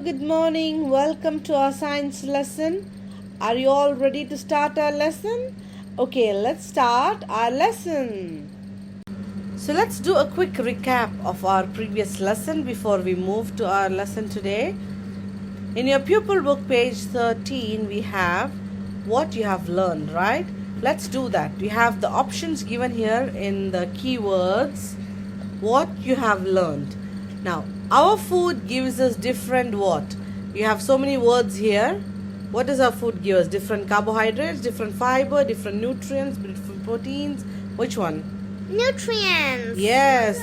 good morning. Welcome to our science lesson. Are you all ready to start our lesson? Okay, let's start our lesson. So let's do a quick recap of our previous lesson before we move to our lesson today. In your pupil book page 13, we have what you have learned, right? Let's do that. We have the options given here in the keywords, what you have learned. Now, our food gives us different what? We have so many words here. What does our food give us? Different carbohydrates, different fiber, different nutrients, different proteins. Which one? Nutrients. Yes,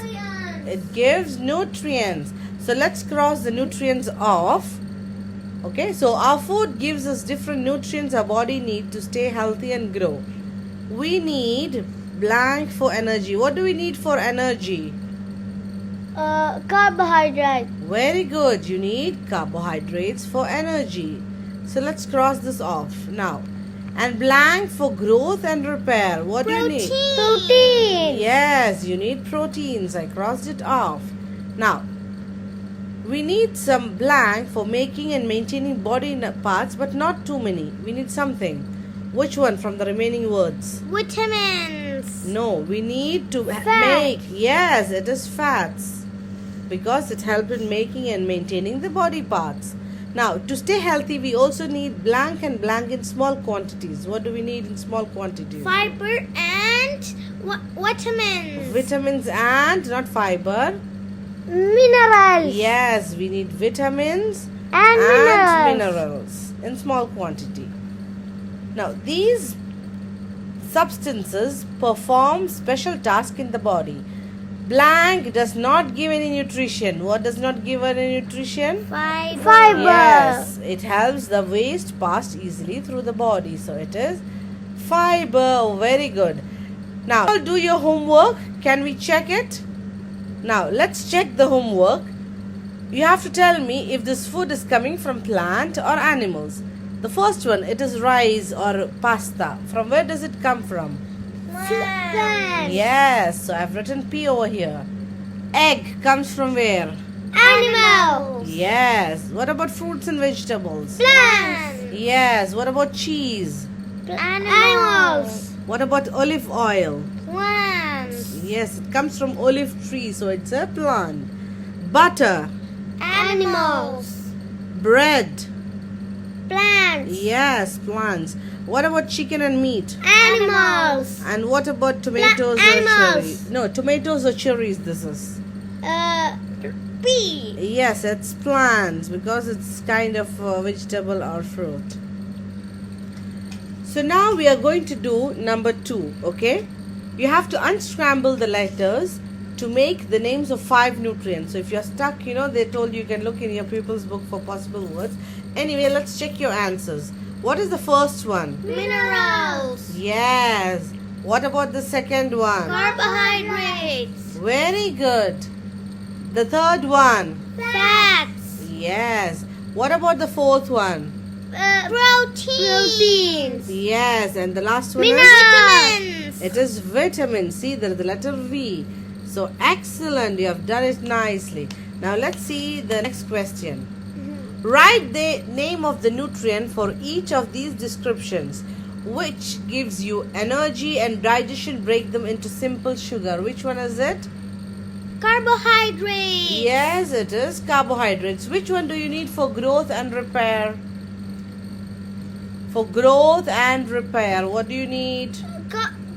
it gives nutrients. So let's cross the nutrients off. Okay, so our food gives us different nutrients our body needs to stay healthy and grow. We need blank for energy. What do we need for energy? Carbohydrate. Very good. You need carbohydrates for energy. So let's cross this off now. And blank for growth and repair. What do you need? Protein. Yes, you need proteins. I crossed it off. Now, we need some blank for making and maintaining body parts, but not too many. We need something. Which one from the remaining words? Vitamins. No, we need to Fat. make. Yes, it is fats. Because it helps in making and maintaining the body parts. Now, to stay healthy, we also need blank and blank in small quantities. What do we need in small quantities? Fiber and vitamins. Vitamins and, not fiber. Minerals. Yes, we need vitamins And minerals in small quantity. Now, these substances perform special tasks in the body. Blank does not give any nutrition. What does not give any nutrition? Fiber. Yes, it helps the waste pass easily through the body. So it is fiber. Very good. Now, do your homework. Can we check it? Now, let's check the homework. You have to tell me if this food is coming from plant or animals. The first one, it is rice or pasta. From where does it come from? Plants. Yes, so I've written P over here. Egg comes from where? Animals. Yes. What about fruits and vegetables? Plants. Yes. What about cheese? Animals. What about olive oil? Plants. Yes, it comes from olive tree, so it's a plant. Butter. Animals. Bread. Plants. Yes, plants. What about chicken and meat? Animals. And what about tomatoes or animals. cherries? No, tomatoes or cherries this is. Pea. Yes, it's plants because it's kind of vegetable or fruit. So now we are going to do number 2, okay? You have to unscramble the letters to make the names of 5 nutrients. So if you're stuck, they told you can look in your pupil's book for possible words. Anyway, let's check your answers. What is the first one? Minerals. Yes. What about the second one? Carbohydrates. Very good. The third one? Fats. Yes. What about the fourth one? Proteins. Yes. And the last one Vitamins. It is vitamin. See, there is the letter V. So excellent. You have done it nicely. Now let's see the next question. Write the name of the nutrient for each of these descriptions. Which gives you energy and digestion, break them into simple sugar. Which one is it? Carbohydrates. Yes, it is carbohydrates. Which one do you need for growth and repair? For growth and repair, what do you need?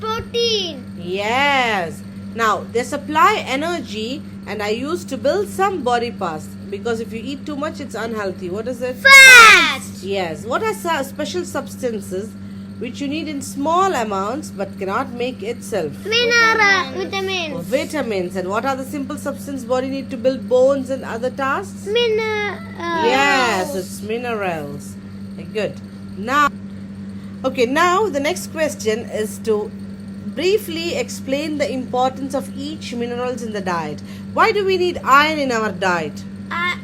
Protein. Yes. Now, they supply energy and are used to build some body parts. Because if you eat too much, it's unhealthy. What is it? Fats. Yes. What are special substances which you need in small amounts but cannot make itself? Vitamins. Vitamins. And what are the simple substances body need to build bones and other tasks? Minerals. Yes, it's minerals. Good. Now the next question is to briefly explain the importance of each minerals in the diet. Why do we need iron in our diet?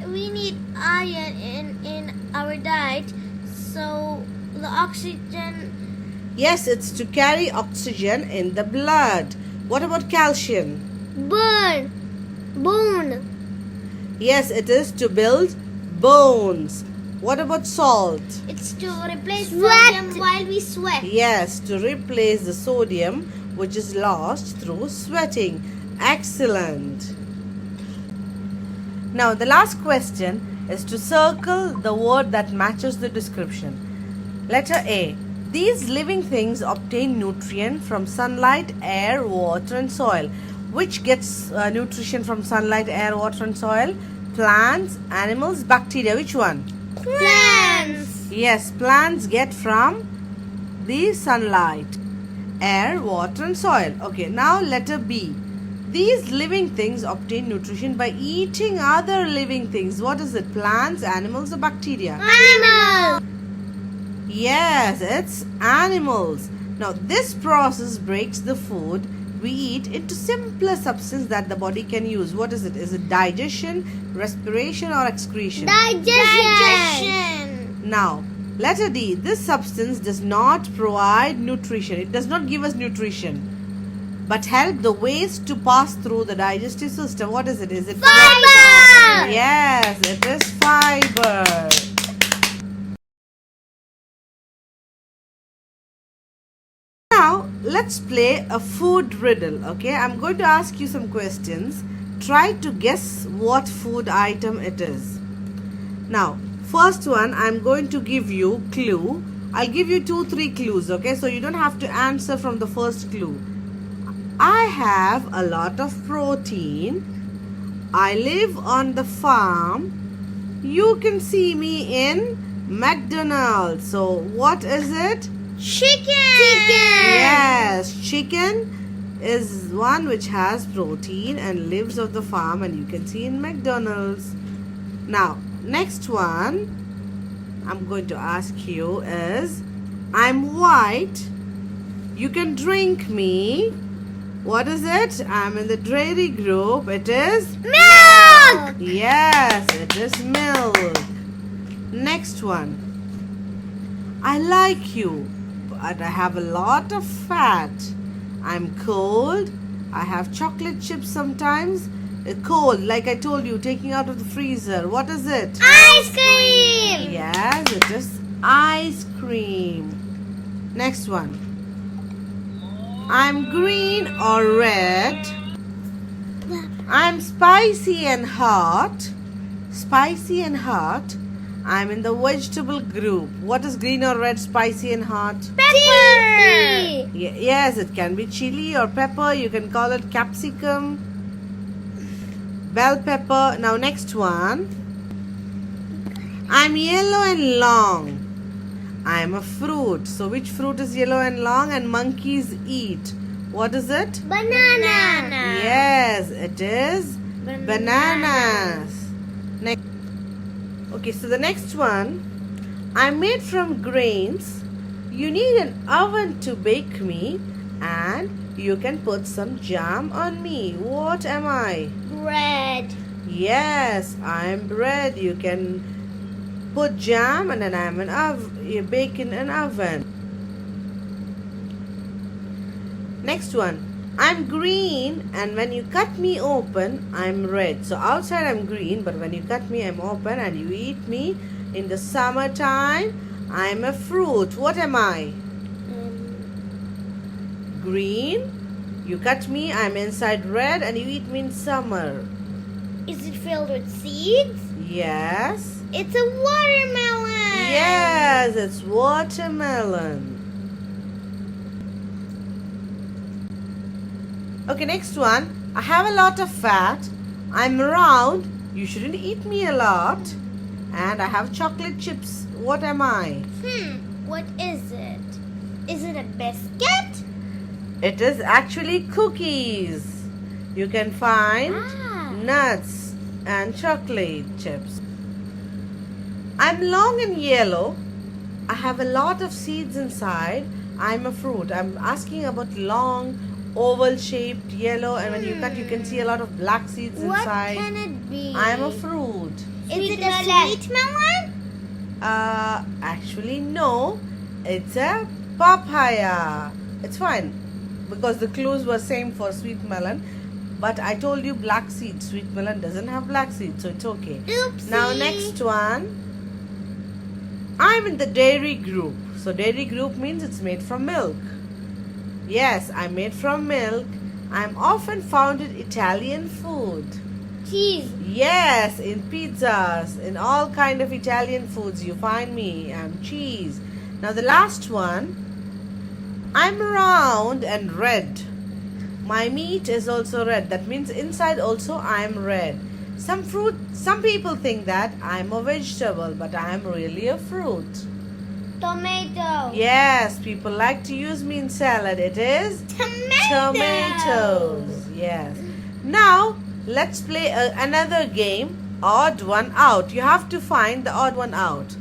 We need iron in our diet, so the oxygen. Yes, it's to carry oxygen in the blood. What about calcium? Bone. Yes, it is to build bones. What about salt? It's to replace sodium while we sweat. Yes, to replace the sodium which is lost through sweating. Excellent. Now the last question is to circle the word that matches the description. Letter A. These living things obtain nutrient from sunlight, air, water and soil. Which gets nutrition from sunlight, air, water and soil? Plants, animals, bacteria. Which one? Plants. Yes, plants get from the sunlight, air, water and soil. Okay, now letter B. These living things obtain nutrition by eating other living things. What is it? Plants, animals or bacteria? Animals. Yes, it's animals. Now this process breaks the food we eat into simpler substance that the body can use. What is it? Is it digestion, respiration or excretion? Digestion. Now, letter D. This substance does not provide nutrition. It does not give us nutrition, but help the waste to pass through the digestive system. What is it? Is it Fiber. Yes, it is fiber. Now, let's play a food riddle. Okay, I'm going to ask you some questions. Try to guess what food item it is. Now, first one, I'm going to give you clue. I'll give you 2-3 clues, okay? So you don't have to answer from the first clue. I have a lot of protein. I live on the farm. You can see me in McDonald's. So what is it? Chicken. Yes, chicken is one which has protein and lives on the farm, and you can see in McDonald's. Now, next one I'm going to ask you is, I'm white. You can drink me. What is it? I'm in the dairy group. It is Milk. yes, it is milk. Next one. I like you, but I have a lot of fat. I'm cold. I have chocolate chips sometimes. Cold, like I told you, taking out of the freezer. What is it? Ice cream. Yes, it is ice cream. Next one. I'm green or red. I'm spicy and hot. Spicy and hot. I'm in the vegetable group. What is green or red, spicy and hot? Pepper. Yes, it can be chili or pepper. You can call it capsicum, bell pepper. Now next one. I'm yellow and long. I'm a fruit. So which fruit is yellow and long and monkeys eat? What is it? Banana. Yes, it is bananas. Next. Okay, so the next one. I'm made from grains. You need an oven to bake me, and you can put some jam on me. What am I? Bread. Yes, I'm bread. You can put jam, and then I'm an oven. You bake in an oven. Next one. I'm green, and when you cut me open, I'm red. So outside I'm green, but when you cut me, I'm open, and you eat me in the summertime. I'm a fruit. What am I? Green. You cut me, I'm inside red, and you eat me in summer. Is it filled with seeds? Yes. It's a watermelon. Yes, it's watermelon. Okay, next one. I have a lot of fat. I'm round. You shouldn't eat me a lot. And I have chocolate chips. What am I? What is it? Is it a biscuit? It is actually cookies. You can find nuts and chocolate chips. I'm long and yellow. I have a lot of seeds inside. I'm a fruit. I'm asking about long, oval shaped, yellow, and when you cut you can see a lot of black seeds inside. What can it be? I'm a fruit. Is it a sweet melon? Actually no. It's a papaya. It's fine because the clues were same for sweet melon. But I told you black seeds. Sweet melon doesn't have black seeds, so it's okay. Oopsie. Now next one. I'm in the dairy group. So dairy group means it's made from milk. Yes, I'm made from milk. I'm often found in Italian food. Cheese. Yes, in pizzas, in all kind of Italian foods you find me. I'm cheese. Now the last one. I'm round and red. My meat is also red. That means inside also I'm red. Some people think that I'm a vegetable, but I'm really a fruit. Tomato. Yes, people like to use me in salad. It is tomatoes. Yes. Now, let's play another game, odd one out. You have to find the odd one out.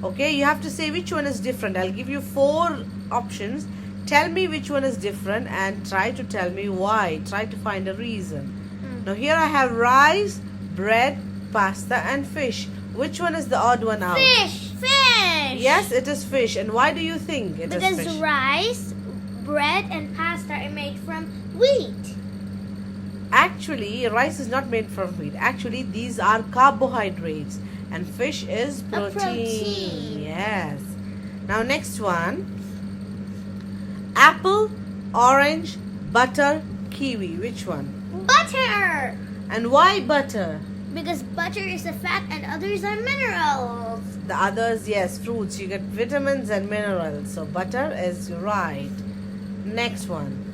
Okay, you have to say which one is different. I'll give you 4 options. Tell me which one is different and try to tell me why. Try to find a reason. Now here I have rice, bread, pasta and fish. Which one is the odd one out? Fish. Fish. Yes, it is fish. And why do you think it is fish? Because rice, bread and pasta are made from wheat. Actually, rice is not made from wheat. Actually, these are carbohydrates. And fish is protein. A protein. Yes. Now next one. Apple, orange, butter, kiwi. Which one? Butter. And why butter? Because butter is a fat and others are minerals. The others, yes, fruits. You get vitamins and minerals. So butter is right. Next one.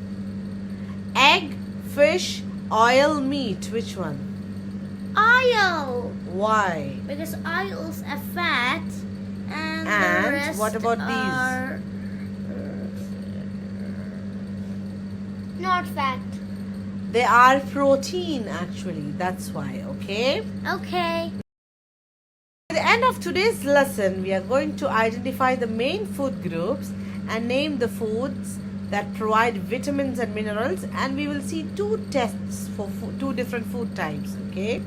Egg, fish, oil, meat. Which one? Oil. Why? Because oils are fat and the rest what about are not fat. They are protein actually. That's why. Okay? Okay. At the end of today's lesson, we are going to identify the main food groups and name the foods that provide vitamins and minerals, and we will see 2 tests for 2 different food types. Okay?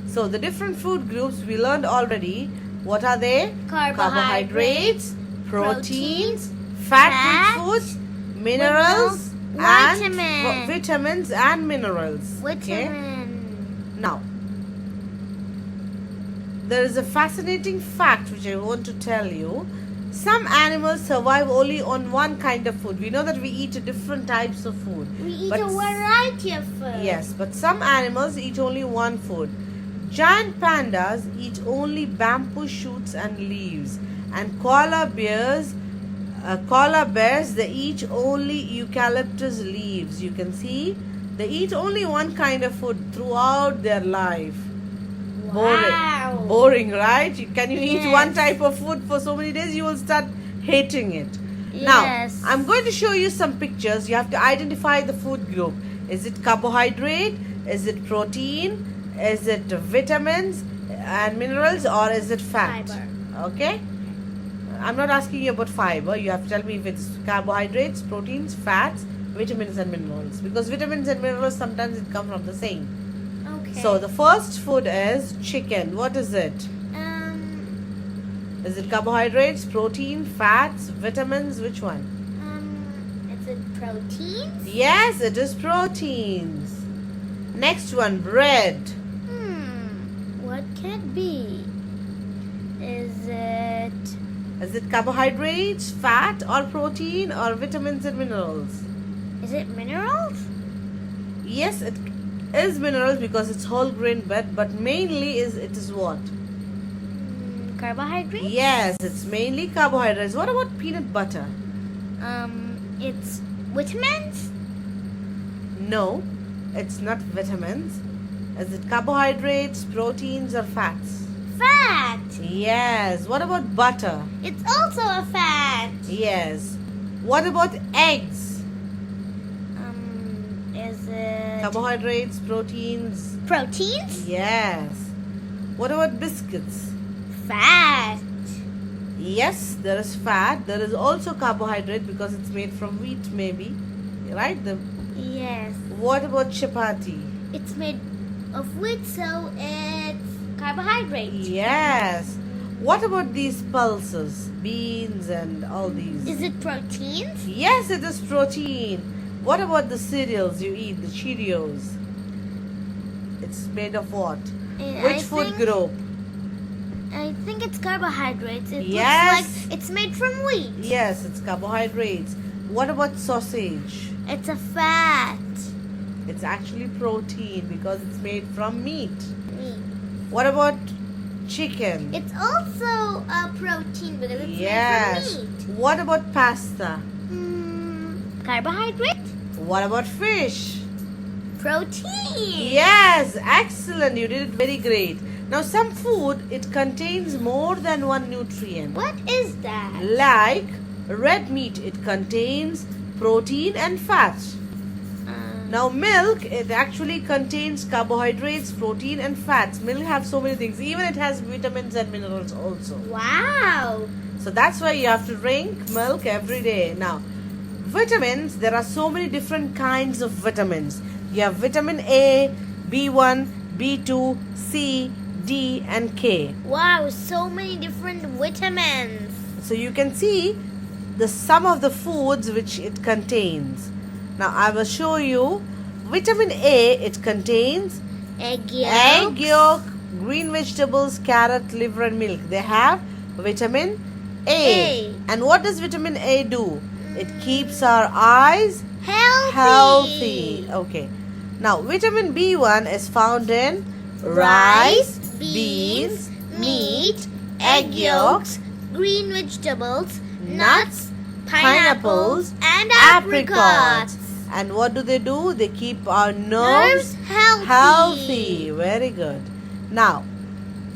So the different food groups we learned already. What are they? Carbohydrates, proteins, fat foods, minerals, and vitamins. vitamins and minerals. Okay? Vitamin. Now, there is a fascinating fact which I want to tell you. Some animals survive only on one kind of food. We know that we eat different types of food. We eat But a variety of food. Yes, but some animals eat only one food. Giant pandas eat only bamboo shoots and leaves, and koala bears, they eat only eucalyptus leaves. You can see they eat only one kind of food throughout their life. Wow. Boring, right? Can you eat Yes. one type of food for so many days? You will start hating it. Yes. Now, I'm going to show you some pictures. You have to identify the food group. Is it carbohydrate? Is it protein? Is it vitamins and minerals, or is it fat? Fiber. Okay? I'm not asking you about fiber. You have to tell me if it's carbohydrates, proteins, fats, vitamins and minerals. Because vitamins and minerals sometimes it come from the same. Okay. So the first food is chicken. What is it? Is it carbohydrates, protein, fats, vitamins? Which one? Is it proteins? Yes, it is proteins. Next one, bread. What can it be? Is it carbohydrates, fat, or protein, or vitamins and minerals? Is it minerals? Yes, it is minerals because it's whole grain bread, but mainly it is what? Carbohydrates? Yes, it's mainly carbohydrates. What about peanut butter? It's vitamins? No, it's not vitamins. Is it carbohydrates, proteins, or fats? Fat. Yes. What about butter? It's also a fat. Yes. What about eggs? Is it Carbohydrates, proteins. proteins? Yes. What about biscuits? Fat. Yes, there is fat. There is also carbohydrate because it's made from wheat, maybe. Right? Yes. What about chapati? It's made of wheat, so it's carbohydrate. Yes. What about these pulses? Beans and all these? Is it proteins? Yes, it is protein. What about the cereals you eat, the Cheerios? It's made of what? And Which food group? I think it's carbohydrates. It Yes. looks like it's made from wheat. Yes, it's carbohydrates. What about sausage? It's a fat. It's actually protein because it's made from meat. Meat. What about chicken? It's also a protein because it's Yes. made from meat. What about pasta? Carbohydrate? What about fish? Protein. Yes, excellent. You did it very great. Now, some food, it contains more than one nutrient. What is that? Like red meat, it contains protein and fat. Now, milk, it actually contains carbohydrates, protein and fats. Milk have so many things. Even it has vitamins and minerals also. Wow. So that's why you have to drink milk every day. Now, vitamins, there are so many different kinds of vitamins. You have vitamin A, B1, B2, C, D and K. Wow, so many different vitamins. So you can see some of the foods which it contains. Now I will show you. Vitamin A, it contains Egg yolk. egg yolk, green vegetables, carrot, liver and milk. They have vitamin A. And what does vitamin A do? It keeps our eyes healthy. Okay. Now vitamin B1 is found in rice, beans, meat, egg yolks, green vegetables, nuts, pineapples, and apricots. apricots. And what do? They keep our Nerves nerves healthy. Very good. Now,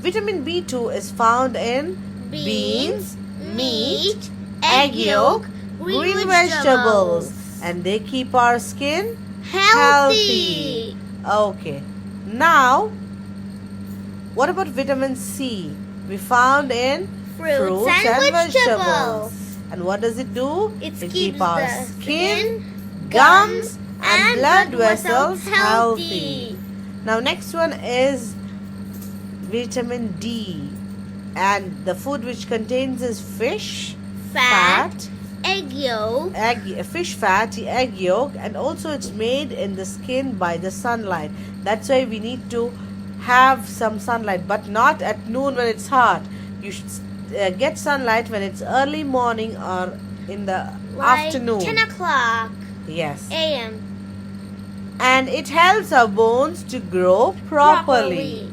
vitamin B2 is found in beans, meat, egg yolk, green vegetables. And they keep our skin Healthy. Okay. Now, what about vitamin C? We found in Fruits and vegetables. And what does it do? It keeps keeps our the skin, gums, gums, and and blood blood vessels vessels healthy. Now, next one is vitamin D. And the food which contains is fish, Fat, egg yolk, fish fat, egg yolk, and also it's made in the skin by the sunlight. That's why we need to have some sunlight, but not at noon when it's hot. You should get sunlight when it's early morning or in the like afternoon. 10 o'clock Yes. a.m. And it helps our bones to grow properly.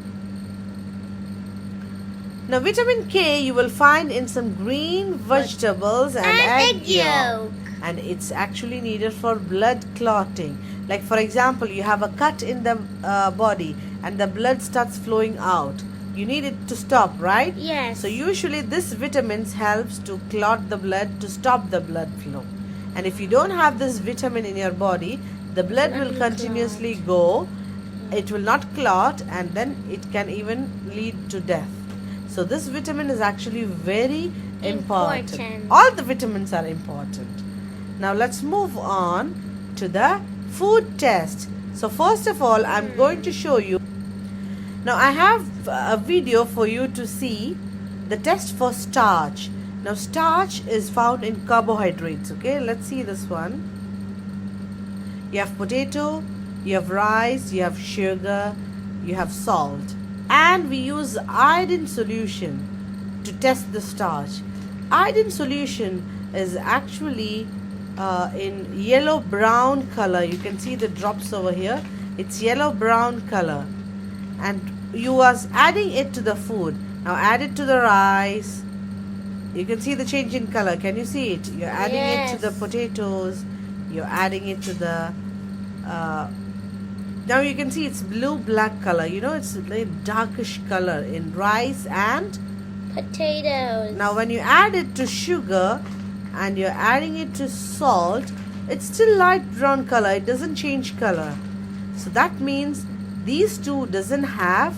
Now, vitamin K you will find in some green vegetables and egg yolk. And it's actually needed for blood clotting. Like, for example, you have a cut in the body and the blood starts flowing out. You need it to stop, right? Yes. So usually this vitamins helps to clot the blood, to stop the blood flow. And if you don't have this vitamin in your body, the blood will continuously go. It will not clot, and then it can even lead to death. So this vitamin is actually very important. All the vitamins are important. Now let's move on to the food test. So first of all, I'm going to show you. Now I have a video for you to see the test for starch. Now starch is found in carbohydrates. Okay, let's see this one. You have potato, you have rice, you have sugar, you have salt. And we use iodine solution to test the starch. Iodine solution is actually in yellow brown color. You can see the drops over here. It's yellow brown color. And you are adding it to the food. Now add it to the rice. You can see the change in color. Can you see it? You're adding it to the potatoes. You're adding it to the now you can see it's blue-black color. You know, it's a darkish color in rice and potatoes. Now when you add it to sugar and you're adding it to salt, it's still light brown color. It doesn't change color. So that means these two doesn't have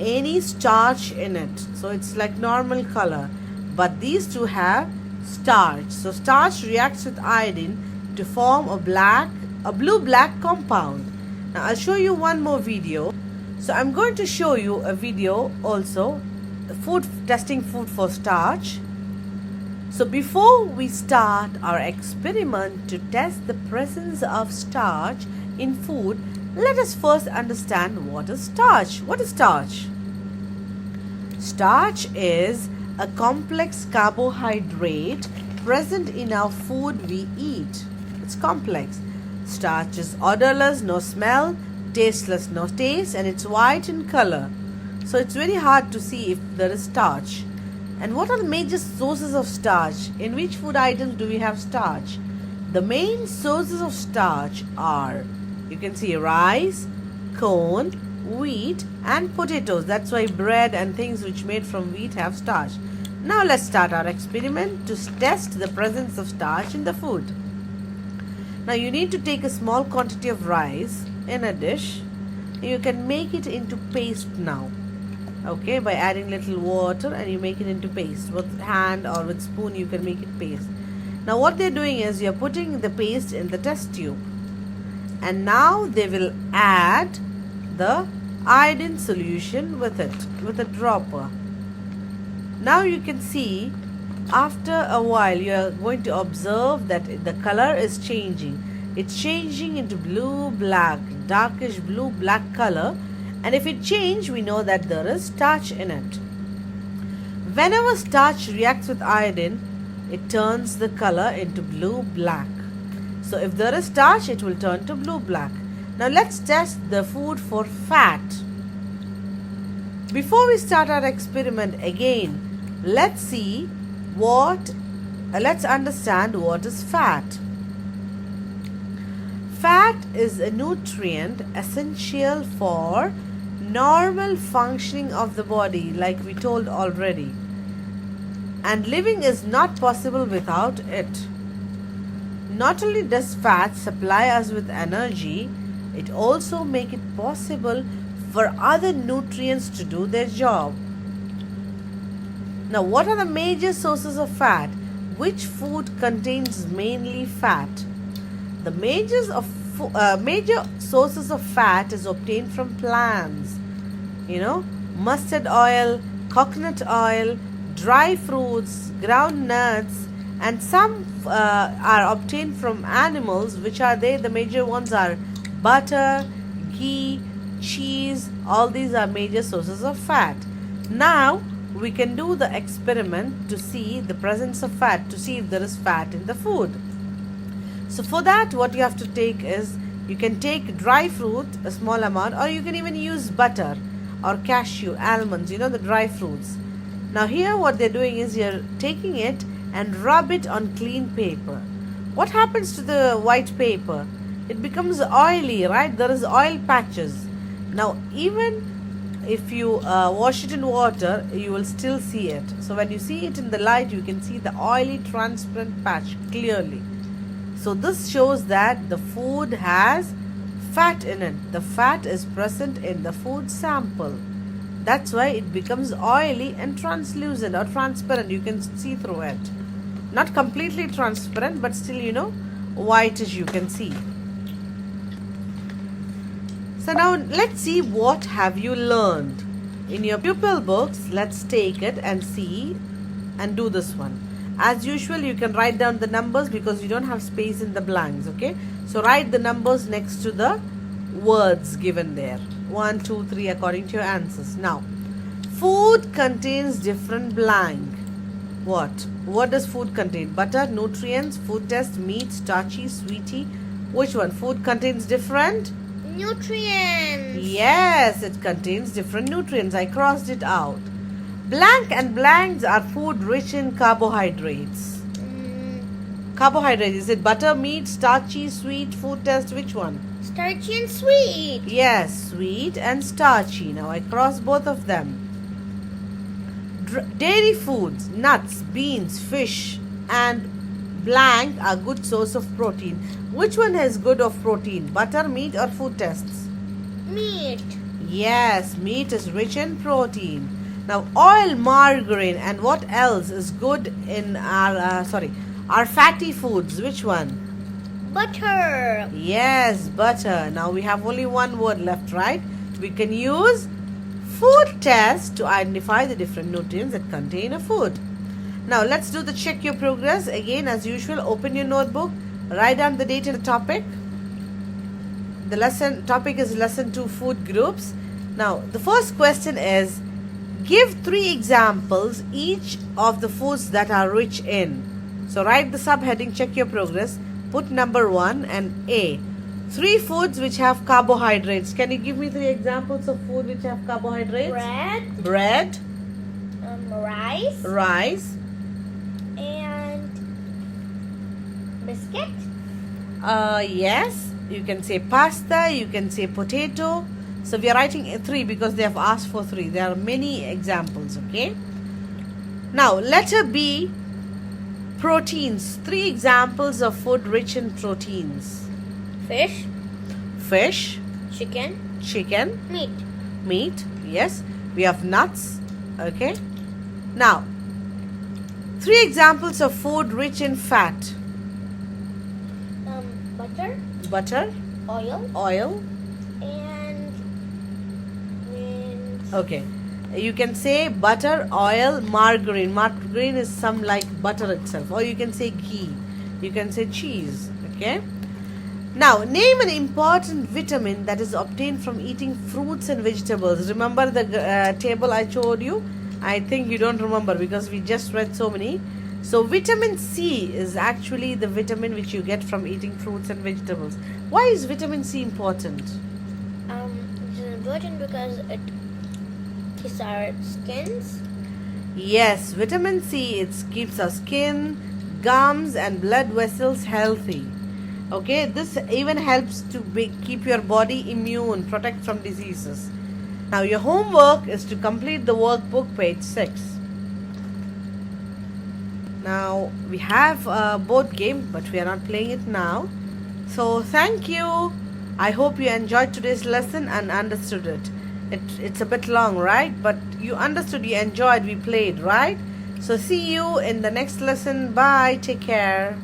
any starch in it. So it's like normal color. But these two have starch. So starch reacts with iodine to form a blue-black compound. Now I'll show you one more video. So I'm going to show you a video also, testing food for starch. So before we start our experiment to test the presence of starch in food, Let us first understand what is starch. What is starch? Starch is a complex carbohydrate present in our food we eat. It's complex. Starch is odorless, no smell, tasteless, no taste, and it's white in color. So it's very hard to see if there is starch. And what are the major sources of starch? In which food items do we have starch? The main sources of starch are, you can see, rice, corn, wheat and potatoes. That's why bread and things which made from wheat have starch. Now let's start our experiment to test the presence of starch in the food. Now you need to take a small quantity of rice in a dish. You can make it into paste now. Okay, by adding little water and you make it into paste. With hand or with spoon you can make it paste. Now what they're doing is you're putting the paste in the test tube. And now they will add the iodine solution with it, with a dropper. Now you can see after a while you are going to observe that the color is changing. It's changing into blue-black, darkish blue-black color. And if it changes, we know that there is starch in it. Whenever starch reacts with iodine, it turns the color into blue-black. So if there is starch, it will turn to blue-black. Now let's test the food for fat. Before we start our experiment again, let's understand what is fat. Fat is a nutrient essential for normal functioning of the body, like we told already. And living is not possible without it. Not only does fat supply us with energy, it also makes it possible for other nutrients to do their job. Now, what are the major sources of fat? Which food contains mainly fat? The major sources of fat is obtained from plants. Mustard oil, coconut oil, dry fruits, ground nuts, and some are obtained from animals. Which are they? The major ones are butter, ghee, cheese. All these are major sources of fat. Now we can do the experiment to see the presence of fat, to see if there is fat in the food. So for that, what you have to take is, you can take dry fruit, a small amount, or you can even use butter or cashew, almonds, the dry fruits. Now here what they're doing is you're taking it and rub it on clean paper. What happens to the white paper? It becomes oily, right? There is oil patches. Now even if you wash it in water, you will still see it. So when you see it in the light, you can see the oily transparent patch clearly. So this shows that the food has fat in it. The fat is present in the food sample. That's why it becomes oily and translucent or transparent. You can see through it. Not completely transparent, but still, whitish you can see. So now let's see what have you learned. In your pupil books, let's take it and see and do this one. As usual, you can write down the numbers because you don't have space in the blanks, okay? So write the numbers next to the words given there. 1, 2, 3 according to your answers. Now, food contains different blank. What? What does food contain? Butter, nutrients, food test, meat, starchy, sweetie. Which one? Food contains different? Nutrients. Yes, it contains different nutrients. I crossed it out. Blank and blanks are food rich in carbohydrates. Carbohydrates, is it butter, meat, starchy, sweet, food test? Which one? Starchy and sweet. Yes, sweet and starchy. Now I cross both of them. Dairy foods, nuts, beans, fish and blank are good source of protein. Which one has good of protein? Butter, meat or food tests? Meat. Yes, meat is rich in protein. Now oil, margarine and what else is good in our fatty foods? Which one? Butter. Yes, butter. Now we have only one word left, right? We can use food test to identify the different nutrients that contain a food. Now let's do the check your progress. Again, as usual, open your notebook, write down the date and the topic. the lesson topic is lesson 2, food groups. Now the first question is, give 3 examples each of the foods that are rich in. So write the subheading, check your progress, put number 1 and A. 3 foods which have carbohydrates. Can you give me 3 examples of food which have carbohydrates? Bread. Rice. And biscuit. Yes. You can say pasta. You can say potato. So we are writing 3 because they have asked for 3. There are many examples. Okay. Now letter B. Proteins. 3 examples of food rich in proteins. Fish. Chicken. Meat. Yes. We have nuts. Okay. Now 3 examples of food rich in fat. Butter. Oil. And Okay. You can say butter, oil, margarine. Margarine is some like butter itself. Or you can say ghee. You can say cheese. Okay. Now, name an important vitamin that is obtained from eating fruits and vegetables. Remember the table I showed you? I think you don't remember because we just read so many. So, vitamin C is actually the vitamin which you get from eating fruits and vegetables. Why is vitamin C important? It's important because it keeps our skins. Yes, vitamin C, it keeps our skin, gums and blood vessels healthy. Okay, this even helps to keep your body immune, protect from diseases. Now your homework is to complete the workbook, page 6. Now we have a board game, but we are not playing it now. So thank you. I hope you enjoyed today's lesson and understood it. It's a bit long, right? But you understood, you enjoyed, we played, right? So see you in the next lesson. Bye. Take care.